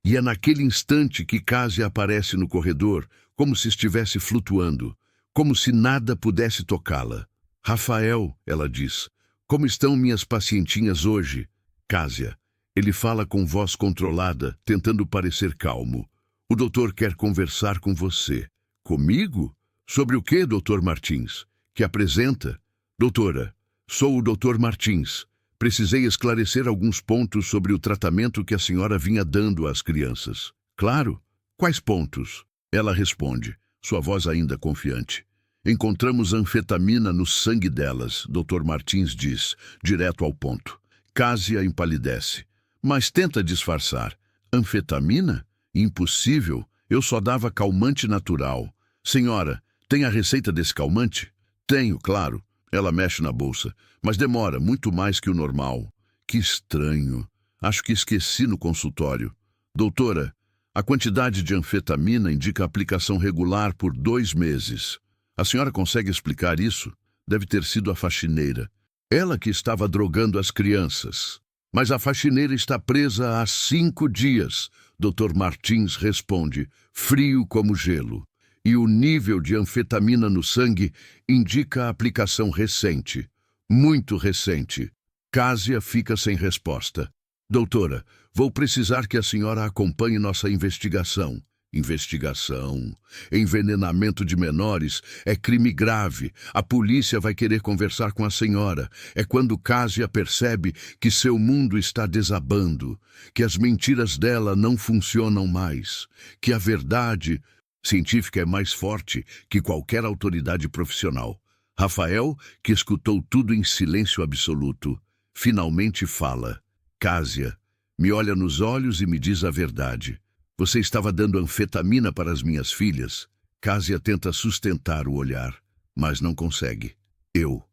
E é naquele instante que Cásia aparece no corredor, como se estivesse flutuando, como se nada pudesse tocá-la. Rafael, ela diz, como estão minhas pacientinhas hoje? Cásia. Ele fala com voz controlada, tentando parecer calmo. O doutor quer conversar com você. Comigo? Sobre o que, Dr. Martins? Que apresenta? Doutora, sou o Dr. Martins. Precisei esclarecer alguns pontos sobre o tratamento que a senhora vinha dando às crianças. Claro. Quais pontos? Ela responde, sua voz ainda confiante. Encontramos anfetamina no sangue delas, Dr. Martins diz, direto ao ponto. Cásia empalidece, mas tenta disfarçar. Anfetamina? Impossível. Eu só dava calmante natural. Senhora, tem a receita desse calmante? Tenho, claro. Ela mexe na bolsa, mas demora muito mais que o normal. Que estranho. Acho que esqueci no consultório. Doutora, a quantidade de anfetamina indica aplicação regular por 2 meses. A senhora consegue explicar isso? Deve ter sido a faxineira. Ela que estava drogando as crianças. Mas a faxineira está presa há 5 dias, Dr. Martins responde, frio como gelo. E o nível de anfetamina no sangue indica a aplicação recente, muito recente. Cásia fica sem resposta. Doutora, vou precisar que a senhora acompanhe nossa investigação. Investigação. Envenenamento de menores é crime grave. A polícia vai querer conversar com a senhora. É quando Cásia percebe que seu mundo está desabando, que as mentiras dela não funcionam mais, que a verdade científica é mais forte que qualquer autoridade profissional. Rafael, que escutou tudo em silêncio absoluto, finalmente fala. Cásia, me olha nos olhos e me diz a verdade. Você estava dando anfetamina para as minhas filhas? Cásia tenta sustentar o olhar, mas não consegue. Eu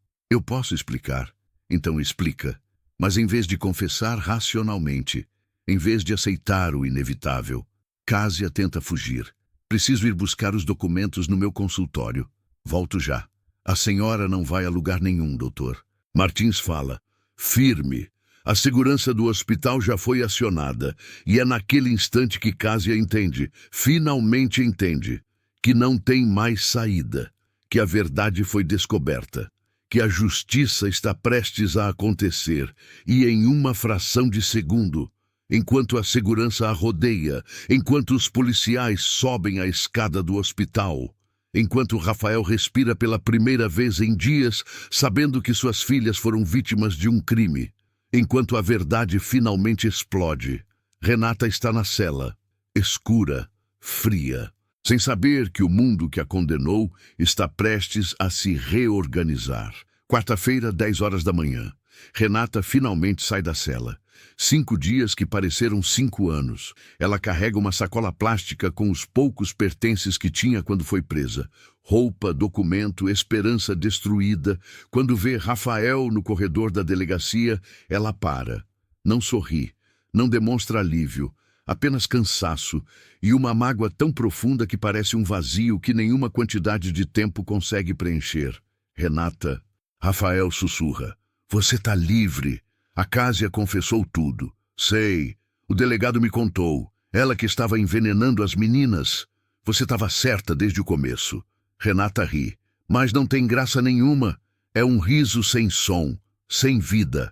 posso explicar. Então explica. Mas em vez de confessar racionalmente, em vez de aceitar o inevitável, Cásia tenta fugir. Preciso ir buscar os documentos no meu consultório. Volto já. A senhora não vai a lugar nenhum, doutor. Martins fala. Firme. A segurança do hospital já foi acionada, e é naquele instante que Cásia entende, finalmente entende, que não tem mais saída, que a verdade foi descoberta, que a justiça está prestes a acontecer, e em uma fração de segundo, enquanto a segurança a rodeia, enquanto os policiais sobem a escada do hospital, enquanto Rafael respira pela primeira vez em dias, sabendo que suas filhas foram vítimas de um crime, enquanto a verdade finalmente explode, Renata está na cela, escura, fria, sem saber que o mundo que a condenou está prestes a se reorganizar. Quarta-feira, 10 horas da manhã. Renata finalmente sai da cela. 5 dias que pareceram 5 anos. Ela carrega uma sacola plástica com os poucos pertences que tinha quando foi presa. Roupa, documento, esperança destruída. Quando vê Rafael no corredor da delegacia, ela para. Não sorri. Não demonstra alívio, apenas cansaço e uma mágoa tão profunda que parece um vazio que nenhuma quantidade de tempo consegue preencher. Renata, Rafael sussurra. Você tá livre. A Cásia confessou tudo. Sei. O delegado me contou. Ela que estava envenenando as meninas. Você estava certa desde o começo. Renata ri. Mas não tem graça nenhuma. É um riso sem som, sem vida.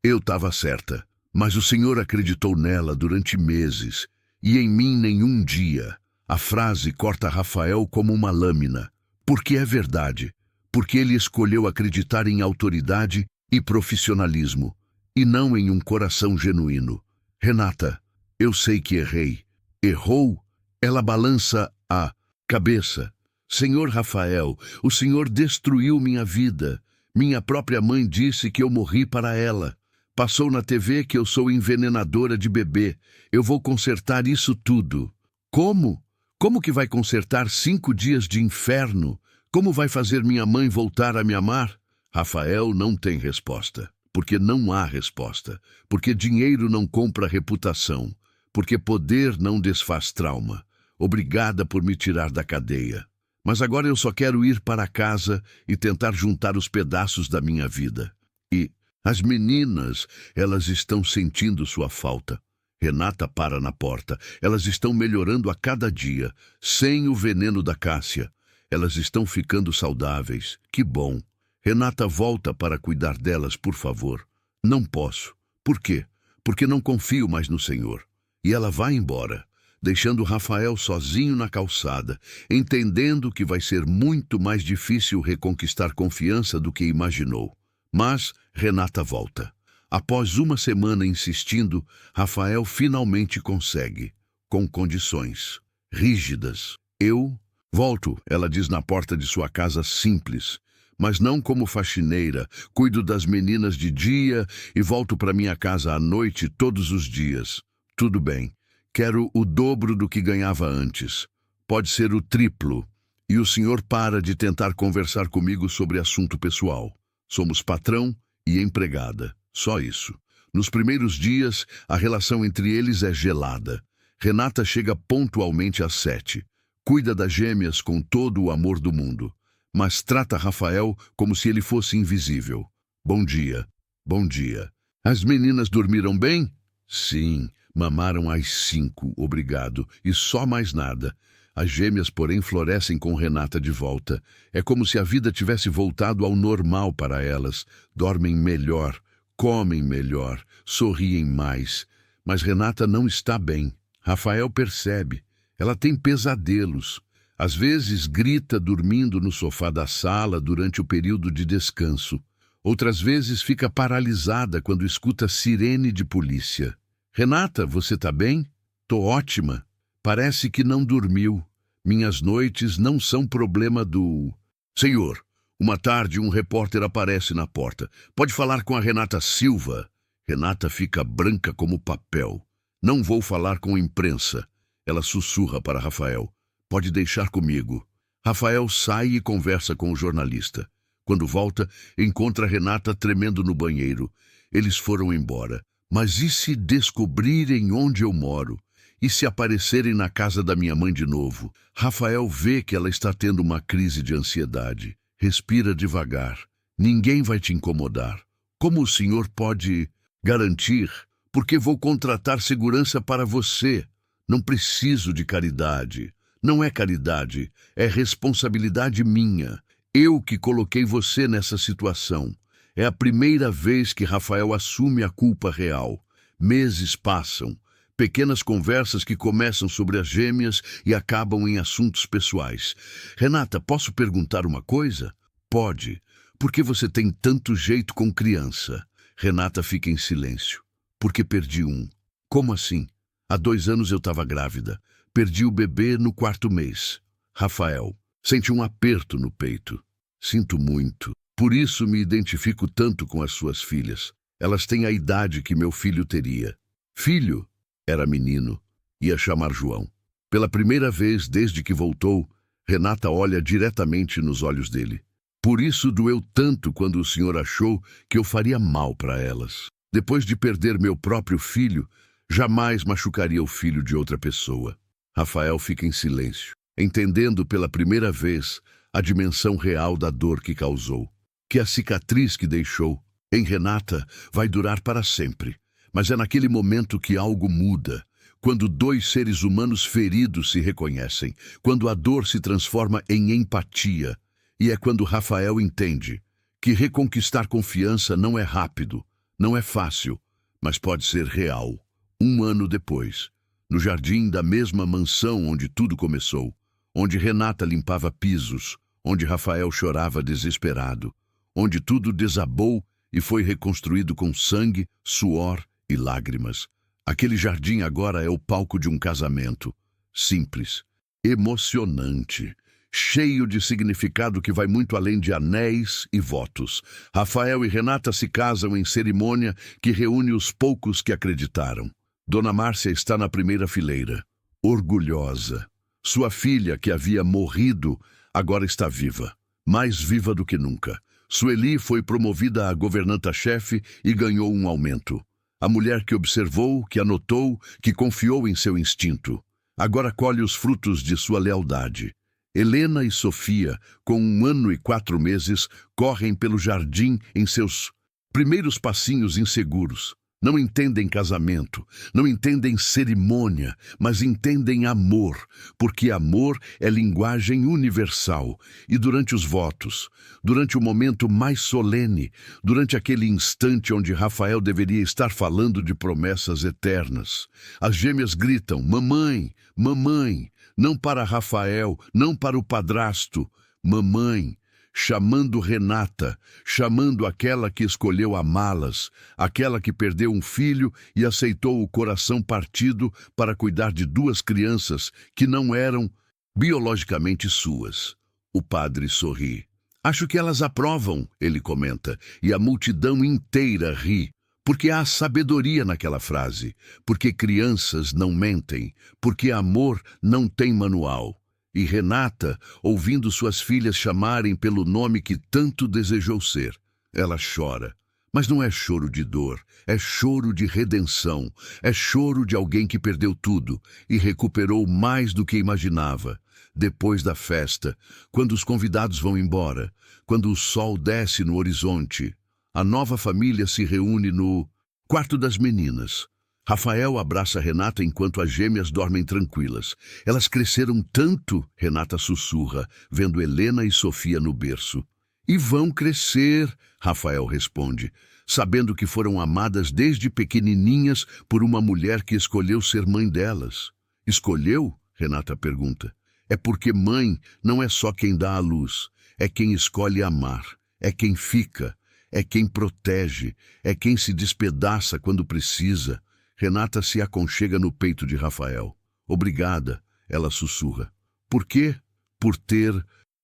Eu estava certa. Mas o senhor acreditou nela durante meses. E em mim nenhum dia. A frase corta Rafael como uma lâmina. Porque é verdade. Porque ele escolheu acreditar em autoridade e profissionalismo, e não em um coração genuíno. Renata, eu sei que errei. Errou? Ela balança a cabeça. Senhor Rafael, o senhor destruiu minha vida. Minha própria mãe disse que eu morri para ela. Passou na TV que eu sou envenenadora de bebê. Eu vou consertar isso tudo. Como? Como que vai consertar 5 dias de inferno? Como vai fazer minha mãe voltar a me amar? Rafael não tem resposta, porque não há resposta, porque dinheiro não compra reputação, porque poder não desfaz trauma. Obrigada por me tirar da cadeia. Mas agora eu só quero ir para casa e tentar juntar os pedaços da minha vida. E as meninas, elas estão sentindo sua falta. Renata para na porta. Elas estão melhorando a cada dia, sem o veneno da Cássia. Elas estão ficando saudáveis. Que bom. Renata, volta para cuidar delas, por favor. Não posso. Por quê? Porque não confio mais no Senhor. E ela vai embora, deixando Rafael sozinho na calçada, entendendo que vai ser muito mais difícil reconquistar confiança do que imaginou. Mas Renata volta. Após uma semana insistindo, Rafael finalmente consegue, com condições rígidas. Eu volto, ela diz na porta de sua casa simples, mas não como faxineira. Cuido das meninas de dia e volto para minha casa à noite todos os dias. Tudo bem. Quero o dobro do que ganhava antes. Pode ser o triplo. E o senhor para de tentar conversar comigo sobre assunto pessoal. Somos patrão e empregada. Só isso. Nos primeiros dias, a relação entre eles é gelada. Renata chega pontualmente às 7. Cuida das gêmeas com todo o amor do mundo, mas trata Rafael como se ele fosse invisível. Bom dia. Bom dia. As meninas dormiram bem? Sim, mamaram às 5, obrigado, e só mais nada. As gêmeas, porém, florescem com Renata de volta. É como se a vida tivesse voltado ao normal para elas. Dormem melhor, comem melhor, sorriem mais. Mas Renata não está bem. Rafael percebe. Ela tem pesadelos. Às vezes grita dormindo no sofá da sala durante o período de descanso. Outras vezes fica paralisada quando escuta sirene de polícia. Renata, você tá bem? Tô ótima. Parece que não dormiu. Minhas noites não são problema do... Senhor, uma tarde um repórter aparece na porta. Pode falar com a Renata Silva? Renata fica branca como papel. Não vou falar com a imprensa. Ela sussurra para Rafael. Pode deixar comigo. Rafael sai e conversa com o jornalista. Quando volta, encontra Renata tremendo no banheiro. Eles foram embora. Mas e se descobrirem onde eu moro? E se aparecerem na casa da minha mãe de novo? Rafael vê que ela está tendo uma crise de ansiedade. Respira devagar. Ninguém vai te incomodar. Como o senhor pode garantir? Porque vou contratar segurança para você. Não preciso de caridade. Não é caridade, é responsabilidade minha. Eu que coloquei você nessa situação. É a primeira vez que Rafael assume a culpa real. Meses passam. Pequenas conversas que começam sobre as gêmeas e acabam em assuntos pessoais. Renata, posso perguntar uma coisa? Pode. Por que você tem tanto jeito com criança? Renata fica em silêncio. Porque perdi um. Como assim? Há 2 anos eu estava grávida. Perdi o bebê no 4º mês. Rafael, sente um aperto no peito. Sinto muito. Por isso me identifico tanto com as suas filhas. Elas têm a idade que meu filho teria. Filho? Era menino. Ia chamar João. Pela primeira vez desde que voltou, Renata olha diretamente nos olhos dele. Por isso doeu tanto quando o senhor achou que eu faria mal para elas. Depois de perder meu próprio filho, jamais machucaria o filho de outra pessoa. Rafael fica em silêncio, entendendo pela primeira vez a dimensão real da dor que causou. Que a cicatriz que deixou em Renata vai durar para sempre. Mas é naquele momento que algo muda. Quando dois seres humanos feridos se reconhecem. Quando a dor se transforma em empatia. E é quando Rafael entende que reconquistar confiança não é rápido, não é fácil, mas pode ser real. 1 ano depois, no jardim da mesma mansão onde tudo começou, onde Renata limpava pisos, onde Rafael chorava desesperado, onde tudo desabou e foi reconstruído com sangue, suor e lágrimas. Aquele jardim agora é o palco de um casamento simples, emocionante, cheio de significado que vai muito além de anéis e votos. Rafael e Renata se casam em cerimônia que reúne os poucos que acreditaram. Dona Márcia está na primeira fileira, orgulhosa. Sua filha, que havia morrido, agora está viva, mais viva do que nunca. Sueli foi promovida a governanta-chefe e ganhou um aumento. A mulher que observou, que anotou, que confiou em seu instinto, agora colhe os frutos de sua lealdade. Helena e Sofia, com 1 ano e 4 meses, correm pelo jardim em seus primeiros passinhos inseguros. Não entendem casamento, não entendem cerimônia, mas entendem amor, porque amor é linguagem universal. E durante os votos, durante o momento mais solene, durante aquele instante onde Rafael deveria estar falando de promessas eternas, as gêmeas gritam: "Mamãe, mamãe", não para Rafael, não para o padrasto, mamãe, chamando Renata, chamando aquela que escolheu amá-las, aquela que perdeu um filho e aceitou o coração partido para cuidar de 2 crianças que não eram biologicamente suas. O padre sorri. "Acho que elas aprovam", ele comenta, e a multidão inteira ri. Porque há sabedoria naquela frase, porque crianças não mentem, porque amor não tem manual. E Renata, ouvindo suas filhas chamarem pelo nome que tanto desejou ser, ela chora. Mas não é choro de dor, é choro de redenção, é choro de alguém que perdeu tudo e recuperou mais do que imaginava. Depois da festa, quando os convidados vão embora, quando o sol desce no horizonte, a nova família se reúne no quarto das meninas. Rafael abraça Renata enquanto as gêmeas dormem tranquilas. Elas cresceram tanto, Renata sussurra, vendo Helena e Sofia no berço. "E vão crescer", Rafael responde, sabendo que foram amadas desde pequenininhas por uma mulher que escolheu ser mãe delas. "Escolheu?", Renata pergunta. "É porque mãe não é só quem dá à luz, é quem escolhe amar, é quem fica, é quem protege, é quem se despedaça quando precisa." Renata se aconchega no peito de Rafael. "Obrigada", ela sussurra. "Por quê?" "Por ter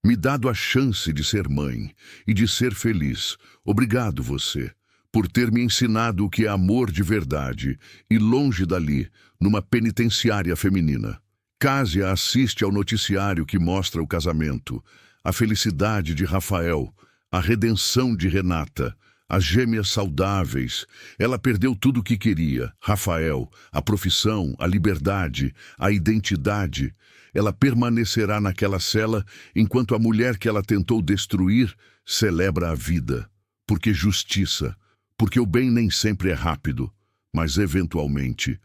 me dado a chance de ser mãe e de ser feliz. Obrigado você, por ter me ensinado o que é amor de verdade e longe dali, numa penitenciária feminina." Kásia assiste ao noticiário que mostra o casamento, a felicidade de Rafael, a redenção de Renata, as gêmeas saudáveis. Ela perdeu tudo o que queria: Rafael, a profissão, a liberdade, a identidade. Ela permanecerá naquela cela enquanto a mulher que ela tentou destruir celebra a vida. Porque justiça, porque o bem nem sempre é rápido, mas eventualmente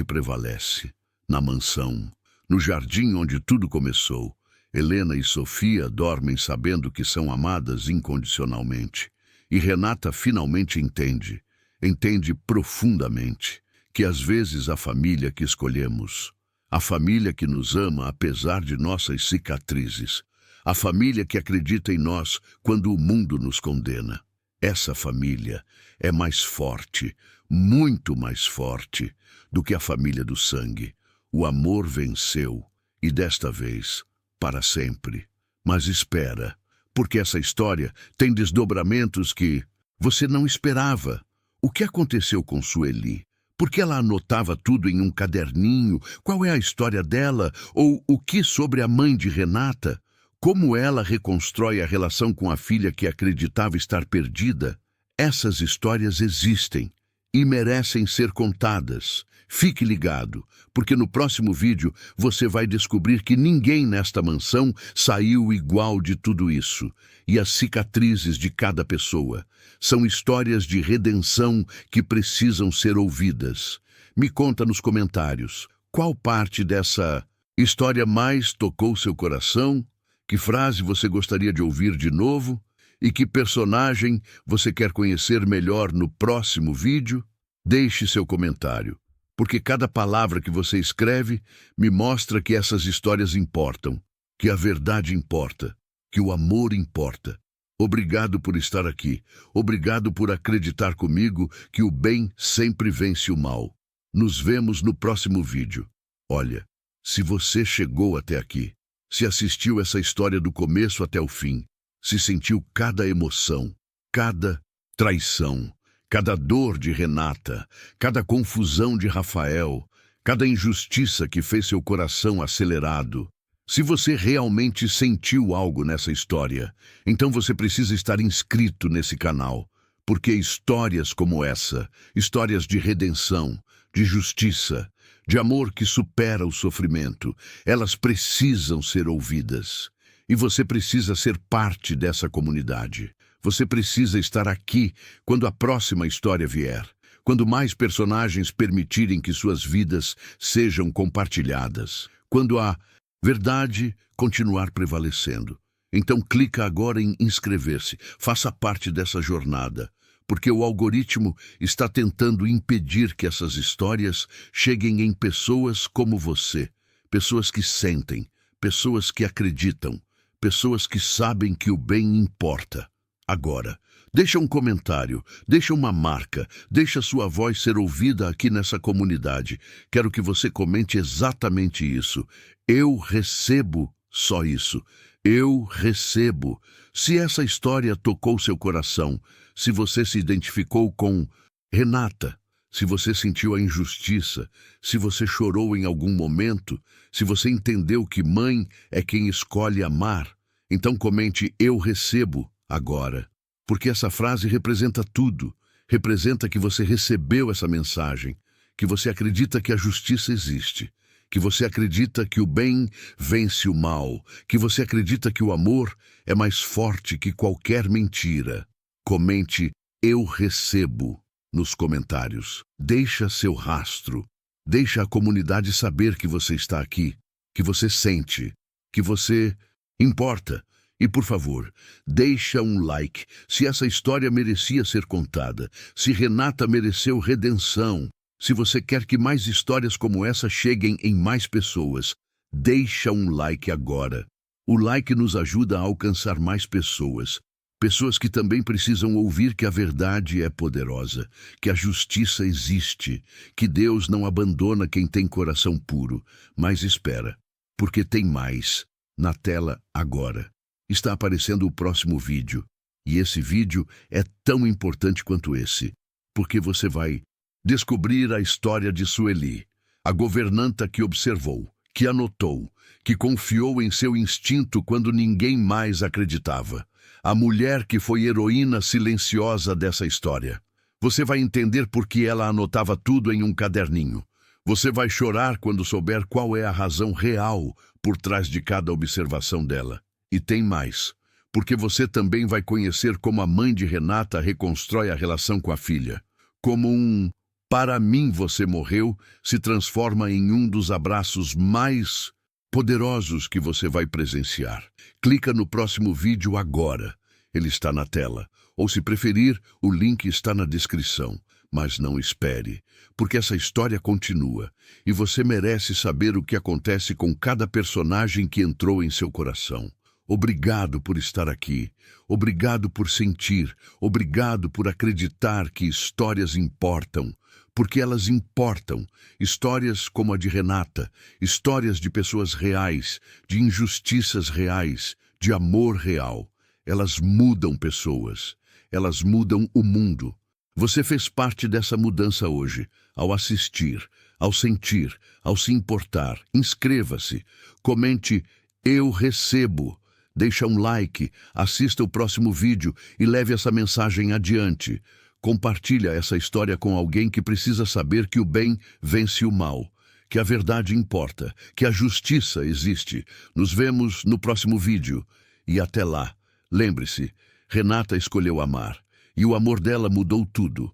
prevalece. Na mansão, no jardim onde tudo começou, Helena e Sofia dormem sabendo que são amadas incondicionalmente. E Renata finalmente entende profundamente, que às vezes a família que escolhemos, a família que nos ama apesar de nossas cicatrizes, a família que acredita em nós quando o mundo nos condena, essa família é mais forte, muito mais forte do que a família do sangue. O amor venceu, e desta vez, para sempre. Mas espera, porque essa história tem desdobramentos que você não esperava. O que aconteceu com Sueli? Por que ela anotava tudo em um caderninho? Qual é a história dela? Ou o que sobre a mãe de Renata? Como ela reconstrói a relação com a filha que acreditava estar perdida? Essas histórias existem e merecem ser contadas. Fique ligado, porque no próximo vídeo você vai descobrir que ninguém nesta mansão saiu igual de tudo isso. E as cicatrizes de cada pessoa são histórias de redenção que precisam ser ouvidas. Me conta nos comentários, qual parte dessa história mais tocou seu coração? Que frase você gostaria de ouvir de novo? E que personagem você quer conhecer melhor no próximo vídeo? Deixe seu comentário, porque cada palavra que você escreve me mostra que essas histórias importam, que a verdade importa, que o amor importa. Obrigado por estar aqui. Obrigado por acreditar comigo que o bem sempre vence o mal. Nos vemos no próximo vídeo. Olha, se você chegou até aqui, se assistiu essa história do começo até o fim, se sentiu cada emoção, cada traição, cada dor de Renata, cada confusão de Rafael, cada injustiça que fez seu coração acelerado. Se você realmente sentiu algo nessa história, então você precisa estar inscrito nesse canal, porque histórias como essa, histórias de redenção, de justiça, de amor que supera o sofrimento, elas precisam ser ouvidas. E você precisa ser parte dessa comunidade. Você precisa estar aqui quando a próxima história vier, quando mais personagens permitirem que suas vidas sejam compartilhadas, quando a verdade continuar prevalecendo. Então clica agora em inscrever-se, faça parte dessa jornada, porque o algoritmo está tentando impedir que essas histórias cheguem em pessoas como você, pessoas que sentem, pessoas que acreditam, pessoas que sabem que o bem importa. Agora, deixa um comentário, deixa uma marca, deixa sua voz ser ouvida aqui nessa comunidade. Quero que você comente exatamente isso. Eu recebo só isso. Eu recebo. Se essa história tocou seu coração, se você se identificou com Renata, se você sentiu a injustiça, se você chorou em algum momento, se você entendeu que mãe é quem escolhe amar, então comente "Eu recebo" agora, porque essa frase representa tudo. Representa que você recebeu essa mensagem, que você acredita que a justiça existe, que você acredita que o bem vence o mal, que você acredita que o amor é mais forte que qualquer mentira. Comente "Eu recebo" nos comentários. Deixa seu rastro. Deixa a comunidade saber que você está aqui, que você sente, que você importa. E, por favor, deixa um like se essa história merecia ser contada, se Renata mereceu redenção, se você quer que mais histórias como essa cheguem em mais pessoas. Deixa um like agora. O like nos ajuda a alcançar mais pessoas. Pessoas que também precisam ouvir que a verdade é poderosa, que a justiça existe, que Deus não abandona quem tem coração puro. Mas espera, porque tem mais. Na tela agora está aparecendo o próximo vídeo. E esse vídeo é tão importante quanto esse, porque você vai descobrir a história de Sueli, a governanta que observou, que anotou, que confiou em seu instinto quando ninguém mais acreditava. A mulher que foi heroína silenciosa dessa história. Você vai entender por que ela anotava tudo em um caderninho. Você vai chorar quando souber qual é a razão real por trás de cada observação dela. E tem mais, porque você também vai conhecer como a mãe de Renata reconstrói a relação com a filha. Como "para mim você morreu" se transforma em um dos abraços mais poderosos que você vai presenciar. Clica no próximo vídeo agora. Ele está na tela. Ou, se preferir, o link está na descrição. Mas não espere, porque essa história continua. E você merece saber o que acontece com cada personagem que entrou em seu coração. Obrigado por estar aqui. Obrigado por sentir. Obrigado por acreditar que histórias importam. Porque elas importam. Histórias como a de Renata. Histórias de pessoas reais, de injustiças reais, de amor real. Elas mudam pessoas. Elas mudam o mundo. Você fez parte dessa mudança hoje, ao assistir, ao sentir, ao se importar. Inscreva-se. Comente "Eu recebo". Deixa um like, assista o próximo vídeo e leve essa mensagem adiante. Compartilha essa história com alguém que precisa saber que o bem vence o mal, que a verdade importa, que a justiça existe. Nos vemos no próximo vídeo. E até lá, lembre-se, Renata escolheu amar, e o amor dela mudou tudo.